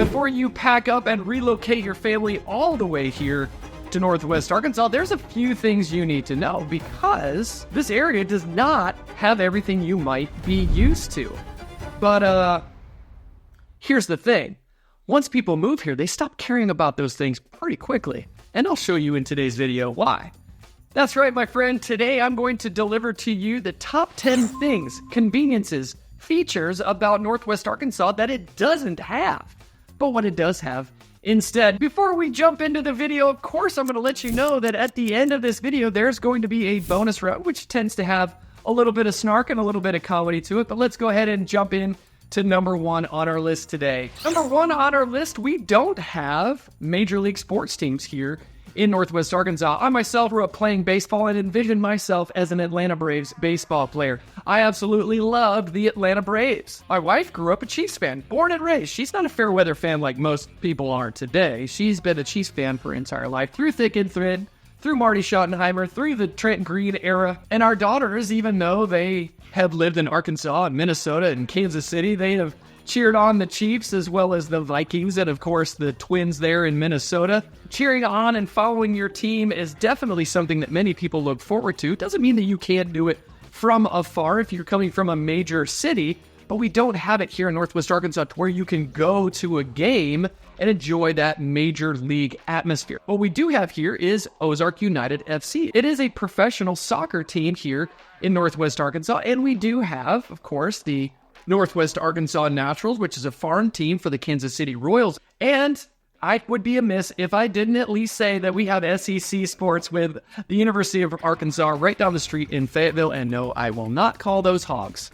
before you pack up and relocate your family all the way here to Northwest Arkansas, there's a few things you need to know because this area does not have everything you might be used to. But here's the thing. Once people move here, they stop caring about those things pretty quickly. And I'll show you in today's video why. That's right, my friend. Today I'm going to deliver to you the top 10 things, conveniences, features about Northwest Arkansas that it doesn't have, but what it does have instead. Before we jump into the video, of course, I'm going to let you know that at the end of this video, there's going to be a bonus round, which tends to have a little bit of snark and a little bit of comedy to it. But let's go ahead and jump in to number one on our list today. Number one on our list, we don't have major league sports teams here in Northwest Arkansas. I myself grew up playing baseball and envisioned myself as an Atlanta Braves baseball player. I absolutely loved the Atlanta Braves. My wife grew up a Chiefs fan, born and raised. She's not a fair weather fan like most people are today. She's been a Chiefs fan for her entire life, through thick and thin, through Marty Schottenheimer, through the Trent Green era. And our daughters, even though they have lived in Arkansas and Minnesota and Kansas City, they have cheered on the Chiefs as well as the Vikings and, of course, the Twins there in Minnesota. Cheering on and following your team is definitely something that many people look forward to. Doesn't mean that you can't do it from afar if you're coming from a major city, but we don't have it here in Northwest Arkansas to where you can go to a game and enjoy that major league atmosphere. What we do have here is Ozark United FC. It is a professional soccer team here in Northwest Arkansas, and we do have, of course, the Northwest Arkansas Naturals, which is a farm team for the Kansas City Royals. And I would be amiss if I didn't at least say that we have SEC sports with the University of Arkansas right down the street in Fayetteville. And no, I will not call those hogs.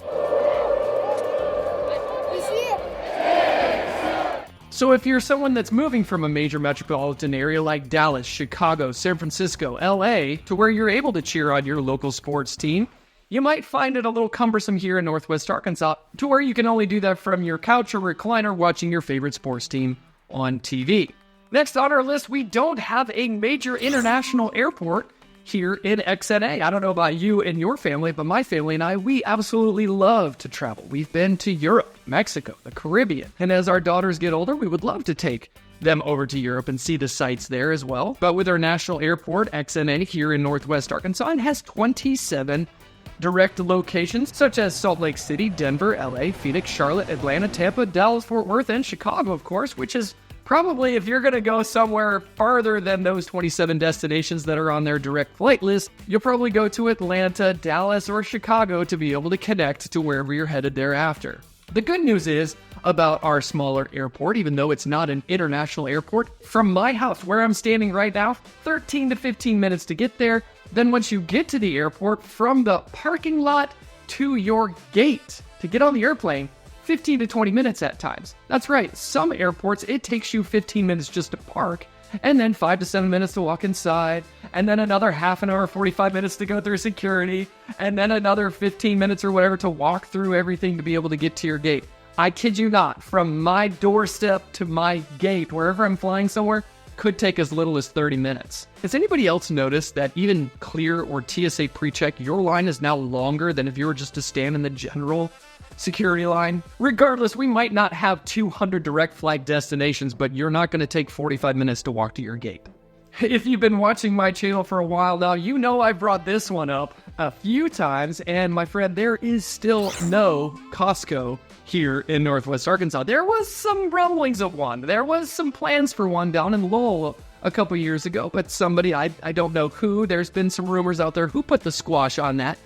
So if you're someone that's moving from a major metropolitan area like Dallas, Chicago, San Francisco, LA, to where you're able to cheer on your local sports team, you might find it a little cumbersome here in Northwest Arkansas, to where you can only do that from your couch or recliner watching your favorite sports team on TV. Next on our list, we don't have a major international airport here in XNA. I don't know about you and your family, but my family and I, we absolutely love to travel. We've been to Europe, Mexico, the Caribbean, and as our daughters get older, we would love to take them over to Europe and see the sights there as well. But with our national airport, XNA, here in Northwest Arkansas, it has 27 direct locations such as Salt Lake City, Denver, LA, Phoenix, Charlotte, Atlanta, Tampa, Dallas, Fort Worth, and Chicago, of course, which is probably, if you're going to go somewhere farther than those 27 destinations that are on their direct flight list, you'll probably go to Atlanta, Dallas, or Chicago to be able to connect to wherever you're headed thereafter. The good news is about our smaller airport, even though it's not an international airport, from my house where I'm standing right now, 13 to 15 minutes to get there. Then once you get to the airport, from the parking lot to your gate to get on the airplane, 15 to 20 minutes at times. That's right, some airports, it takes you 15 minutes just to park, and then 5 to 7 minutes to walk inside, and then another half an hour, 45 minutes to go through security, and then another 15 minutes or whatever to walk through everything to be able to get to your gate. I kid you not, from my doorstep to my gate, wherever I'm flying somewhere, could take as little as 30 minutes. Has anybody else noticed that even Clear or TSA PreCheck, your line is now longer than if you were just to stand in the general security line? Regardless, we might not have 200 direct flight destinations, but you're not going to take 45 minutes to walk to your gate. If you've been watching my channel for a while now, you know I brought this one up a few times, and my friend, there is still no Costco here in Northwest Arkansas. There was some rumblings of one. There was some plans for one down in Lowell a couple years ago, but somebody, I don't know who, there's been some rumors out there who put the squash on that.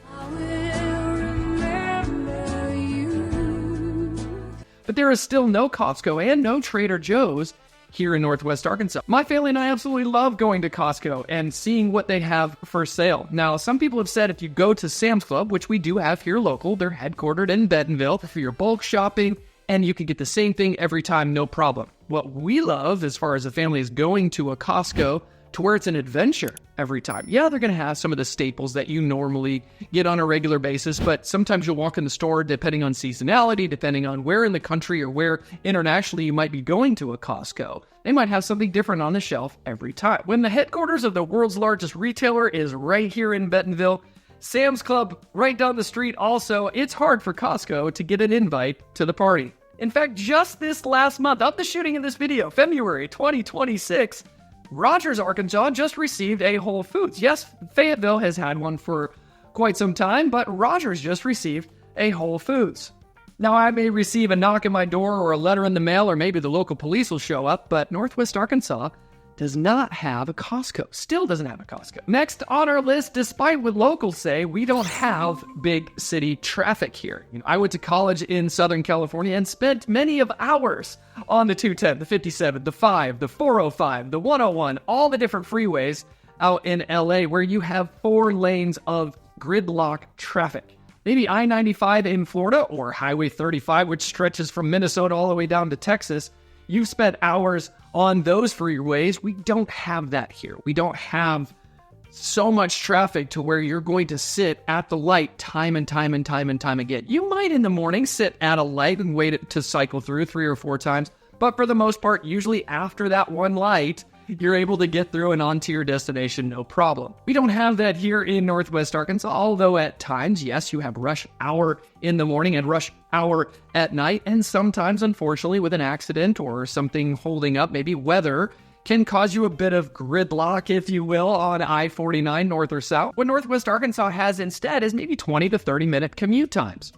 But there is still no Costco and no Trader Joe's here in Northwest Arkansas. My family and I absolutely love going to Costco and seeing what they have for sale. Now, some people have said if you go to Sam's Club, which we do have here local, they're headquartered in Bentonville, for your bulk shopping, and you can get the same thing every time, no problem. What we love, as far as a family, is going to a Costco to where it's an adventure every time. Yeah, they're going to have some of the staples that you normally get on a regular basis, but sometimes you'll walk in the store, depending on seasonality, depending on where in the country or where internationally you might be going to a Costco. They might have something different on the shelf every time. When the headquarters of the world's largest retailer is right here in Bentonville, Sam's Club right down the street also, it's hard for Costco to get an invite to the party. In fact, just this last month, of the shooting of this video, February 2026, Rogers, Arkansas just received a Whole Foods. Yes, Fayetteville has had one for quite some time, but Rogers just received a Whole Foods. Now, I may receive a knock at my door or a letter in the mail, or maybe the local police will show up, but Northwest Arkansas does not have a Costco. Still doesn't have a Costco. Next on our list, despite what locals say, we don't have big city traffic here. I went to college in Southern California and spent many of hours on the 210, the 57, the 5, the 405, the 101, all the different freeways out in LA where you have 4 lanes of gridlock traffic. Maybe I-95 in Florida or Highway 35, which stretches from Minnesota all the way down to Texas. You've spent hours on those freeways. We don't have that here. We don't have so much traffic to where you're going to sit at the light time and time again. You might in the morning sit at a light and wait to cycle through 3 or 4 times, but for the most part, usually after that one light, you're able to get through and onto your destination no problem. We don't have that here in Northwest Arkansas, although at times, yes, you have rush hour in the morning and rush hour at night, and sometimes, unfortunately, with an accident or something holding up, maybe weather, can cause you a bit of gridlock, if you will, on I-49 north or south. What Northwest Arkansas has instead is maybe 20 to 30 minute commute times.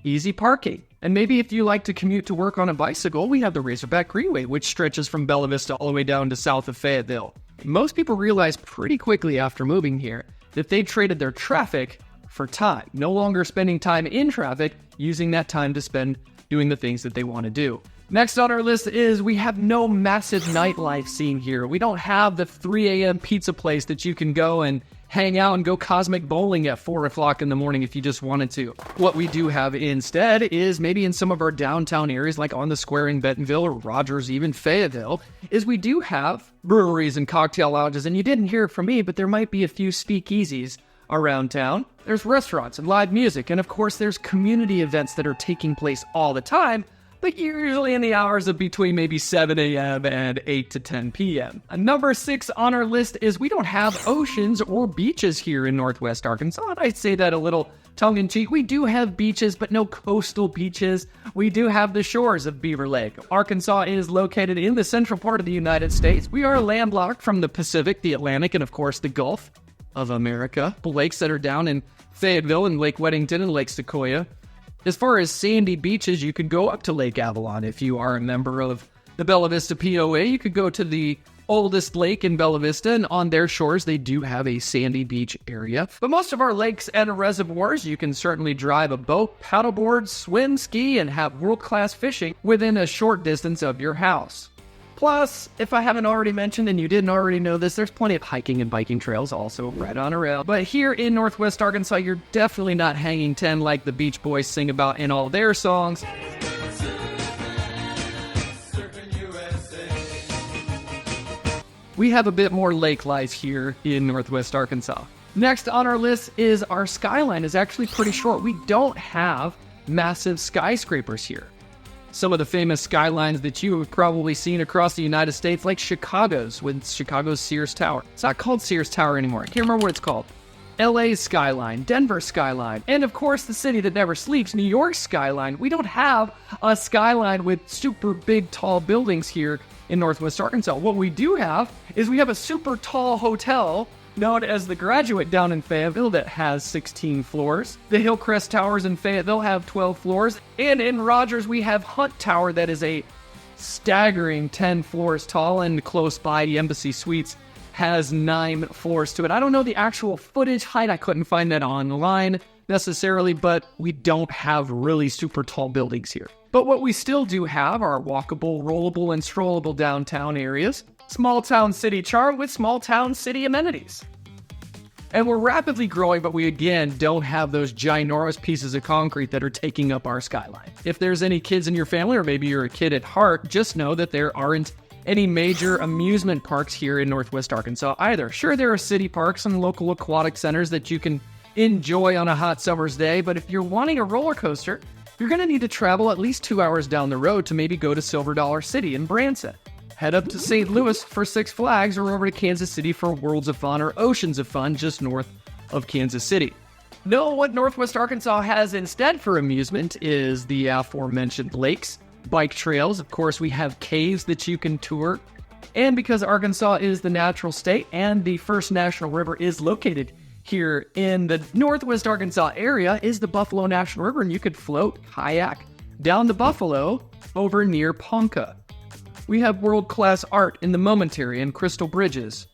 Easy parking. And maybe if you like to commute to work on a bicycle, we have the Razorback Greenway, which stretches from Bella Vista all the way down to south of Fayetteville. Most people realize pretty quickly after moving here that they traded their traffic for time, no longer spending time in traffic, using that time to spend doing the things that they want to do. Next on our list is we have no massive nightlife scene here. We don't have the 3 a.m. pizza place that you can go and hang out and go cosmic bowling at 4 o'clock in the morning if you just wanted to. What we do have instead is maybe in some of our downtown areas, like on the square in Bentonville or Rogers, even Fayetteville, is we do have breweries and cocktail lounges. And you didn't hear it from me, but there might be a few speakeasies around town. There's restaurants and live music. And of course, there's community events that are taking place all the time, but usually in the hours of between maybe 7 a.m. and 8 to 10 p.m. Number 6 on our list is we don't have oceans or beaches here in Northwest Arkansas. And I say that a little tongue-in-cheek. We do have beaches, but no coastal beaches. We do have the shores of Beaver Lake. Arkansas is located in the central part of the United States. We are landlocked from the Pacific, the Atlantic, and of course the Gulf of America. The lakes that are down in Fayetteville and Lake Weddington and Lake Sequoia. As far as sandy beaches, you could go up to Lake Avalon. If you are a member of the Bella Vista POA, you could go to the oldest lake in Bella Vista, and on their shores, they do have a sandy beach area. But most of our lakes and reservoirs, you can certainly drive a boat, paddleboard, swim, ski, and have world-class fishing within a short distance of your house. Plus, if I haven't already mentioned and you didn't already know this, there's plenty of hiking and biking trails also right on around. But here in Northwest Arkansas, you're definitely not hanging 10 like the Beach Boys sing about in all their songs. We have a bit more lake life here in Northwest Arkansas. Next on our list is our skyline is actually pretty short. We don't have massive skyscrapers here. Some of the famous skylines that you have probably seen across the United States, like Chicago's, with Chicago's Sears Tower. It's not called Sears Tower anymore. I can't remember what it's called. LA's skyline, Denver's skyline, and of course the city that never sleeps, New York's skyline. We don't have a skyline with super big, tall buildings here in Northwest Arkansas. What we do have is we have a super tall hotel known as the Graduate down in Fayetteville that has 16 floors. The Hillcrest Towers in Fayetteville have 12 floors. And in Rogers, we have Hunt Tower that is a staggering 10 floors tall, and close by the Embassy Suites has 9 floors to it. I don't know the actual footage height. I couldn't find that online necessarily, but we don't have really super tall buildings here. But what we still do have are walkable, rollable, and strollable downtown areas. Small town city charm with small town city amenities. And we're rapidly growing, but we again don't have those ginormous pieces of concrete that are taking up our skyline. If there's any kids in your family, or maybe you're a kid at heart, just know that there aren't any major amusement parks here in Northwest Arkansas either. Sure, there are city parks and local aquatic centers that you can enjoy on a hot summer's day, but if you're wanting a roller coaster, you're going to need to travel at least 2 hours down the road to maybe go to Silver Dollar City in Branson. Head up to St. Louis for Six Flags, or over to Kansas City for Worlds of Fun or Oceans of Fun just north of Kansas City. No, what Northwest Arkansas has instead for amusement is the aforementioned lakes. bike trails. Of course, we have caves that you can tour. And because Arkansas is the natural state and the first national river is located here in the Northwest Arkansas area is the Buffalo National River, and you could float, kayak down the Buffalo over near Ponca. We have world-class art in the Momentary and Crystal Bridges,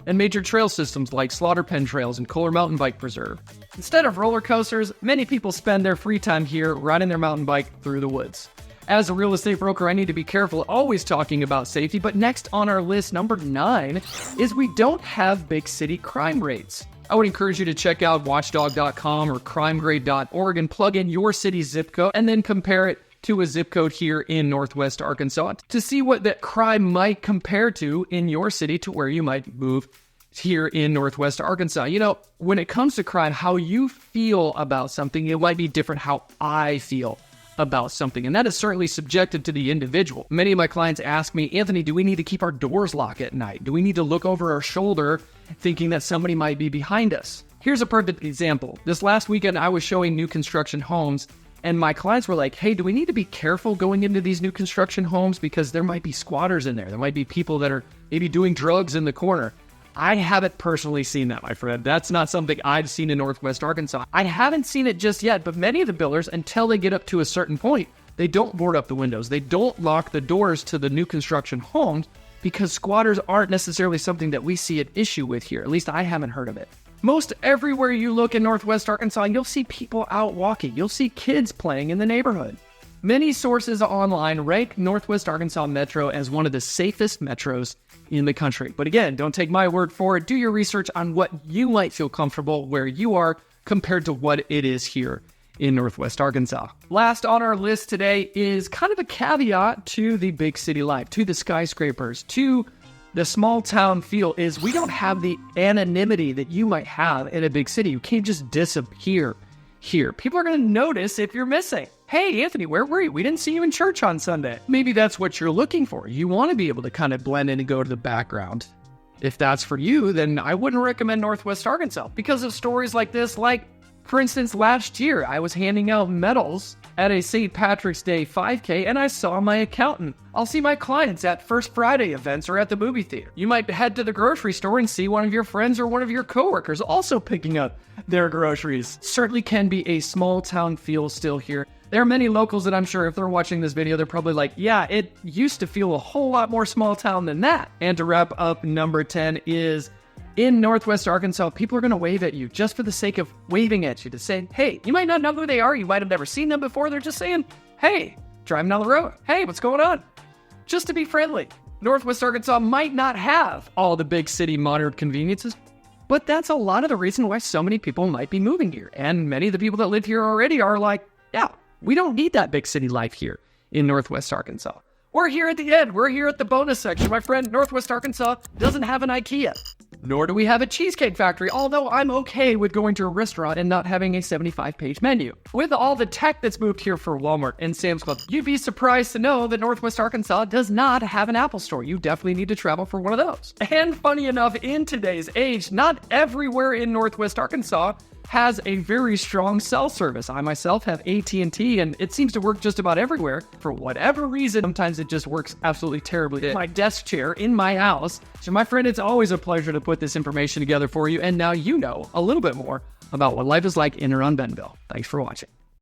and major trail systems like Slaughter Pen Trails and Kohler Mountain Bike Preserve. Instead of roller coasters, many people spend their free time here riding their mountain bike through the woods. As a real estate broker, I need to be careful always talking about safety, but next on our list, number 9, is we don't have big city crime rates. I would encourage you to check out watchdog.com or crimegrade.org and plug in your city's zip code and then compare it to a zip code here in Northwest Arkansas to see what that crime might compare to in your city to where you might move here in Northwest Arkansas. You know, when it comes to crime, how you feel about something, it might be different how I feel about something, and that is certainly subjective to the individual. Many of my clients ask me, Anthony, do we need to keep our doors locked at night? Do we need to look over our shoulder thinking that somebody might be behind us? Here's a perfect example. This last weekend, I was showing new construction homes, and my clients were like, hey, do we need to be careful going into these new construction homes because there might be squatters in there? There might be people that are maybe doing drugs in the corner. I haven't personally seen that, my friend. That's not something I've seen in Northwest Arkansas. I haven't seen it just yet, but many of the builders, until they get up to a certain point, they don't board up the windows. They don't lock the doors to the new construction homes because squatters aren't necessarily something that we see an issue with here. At least I haven't heard of it. Most everywhere you look in Northwest Arkansas, you'll see people out walking. You'll see kids playing in the neighborhood. Many sources online rank Northwest Arkansas Metro as one of the safest metros in the country. But again, don't take my word for it. Do your research on what you might feel comfortable where you are compared to what it is here in Northwest Arkansas. Last on our list today is kind of a caveat to the big city life, to the skyscrapers, to the small town feel is we don't have the anonymity that you might have in a big city. You can't just disappear here. People are going to notice if you're missing. Hey, Anthony, where were you? We didn't see you in church on Sunday. Maybe that's what you're looking for. You want to be able to kind of blend in and go to the background. If that's for you, then I wouldn't recommend Northwest Arkansas because of stories like this. Like, for instance, last year, I was handing out medals at a St. Patrick's Day 5K, and I saw my accountant. I'll see my clients at First Friday events or at the movie theater. You might head to the grocery store and see one of your friends or one of your coworkers also picking up their groceries. Certainly can be a small town feel still here. There are many locals that I'm sure if they're watching this video, they're probably like, yeah, it used to feel a whole lot more small town than that. And to wrap up, number 10 is in Northwest Arkansas, people are going to wave at you just for the sake of waving at you to say, hey, you might not know who they are. You might have never seen them before. They're just saying, hey, driving down the road. Hey, what's going on? Just to be friendly. Northwest Arkansas might not have all the big city modern conveniences, but that's a lot of the reason why so many people might be moving here. And many of the people that live here already are like, yeah, we don't need that big city life here in Northwest Arkansas. We're here at the end. We're here at the bonus section. My friend, Northwest Arkansas doesn't have an IKEA, nor do we have a cheesecake factory, although I'm okay with going to a restaurant and not having a 75-page menu. With all the tech that's moved here for Walmart and Sam's Club, you'd be surprised to know that Northwest Arkansas does not have an Apple store. You definitely need to travel for one of those. And funny enough, in today's age, not everywhere in Northwest Arkansas has a very strong cell service. I myself have AT&T, and it seems to work just about everywhere. For whatever reason, sometimes it just works absolutely terribly. My desk chair in my house. So my friend, it's always a pleasure to put this information together for you, and now you know a little bit more about what life is like in or on Bentonville. Thanks for watching.